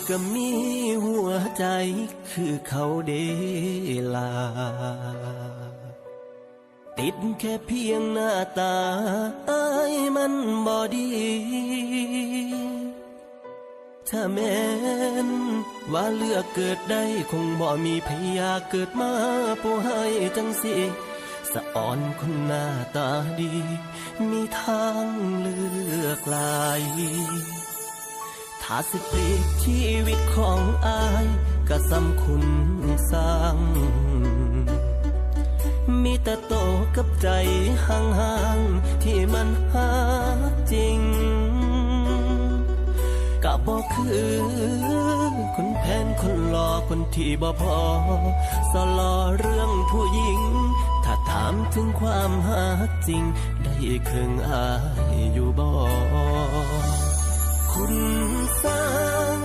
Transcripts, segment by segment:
ก็มีหัวใจคือเขาเดลาติดแค่เพียงหน้าตาอายมันบ่ดีถ้าแม้นว่าเลือกเกิดได้คงบ่มีพยาเกิดมาผู้ให้จังสิสะอ่อนคนหน้าตาดีมีทางเลือกหลายถ้าสิปลีกชีวิตของอายก็สำคุณสร้างมีแต่โตกับใจห่างๆที่มันหาจริงก็บอกคือคนแผนคนหล่อคนที่บ่พอสลอเรื่องผู้หญิงถ้าถามถึงความหาจริงได้ครึ่งอายอยู่บ่คุณสร้าง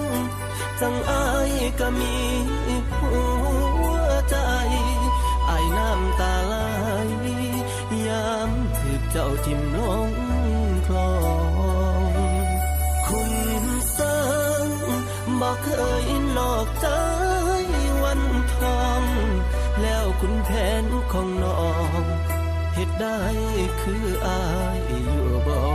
จังอายก็มีหัวใจอายน้ำตาไหลยามถือเจ้าทิ่มลงคลองคุณสร้างบอกเคยนอกใจวันทองแล้วคุณแผนของน้องเหตุได้คืออายอยู่บ่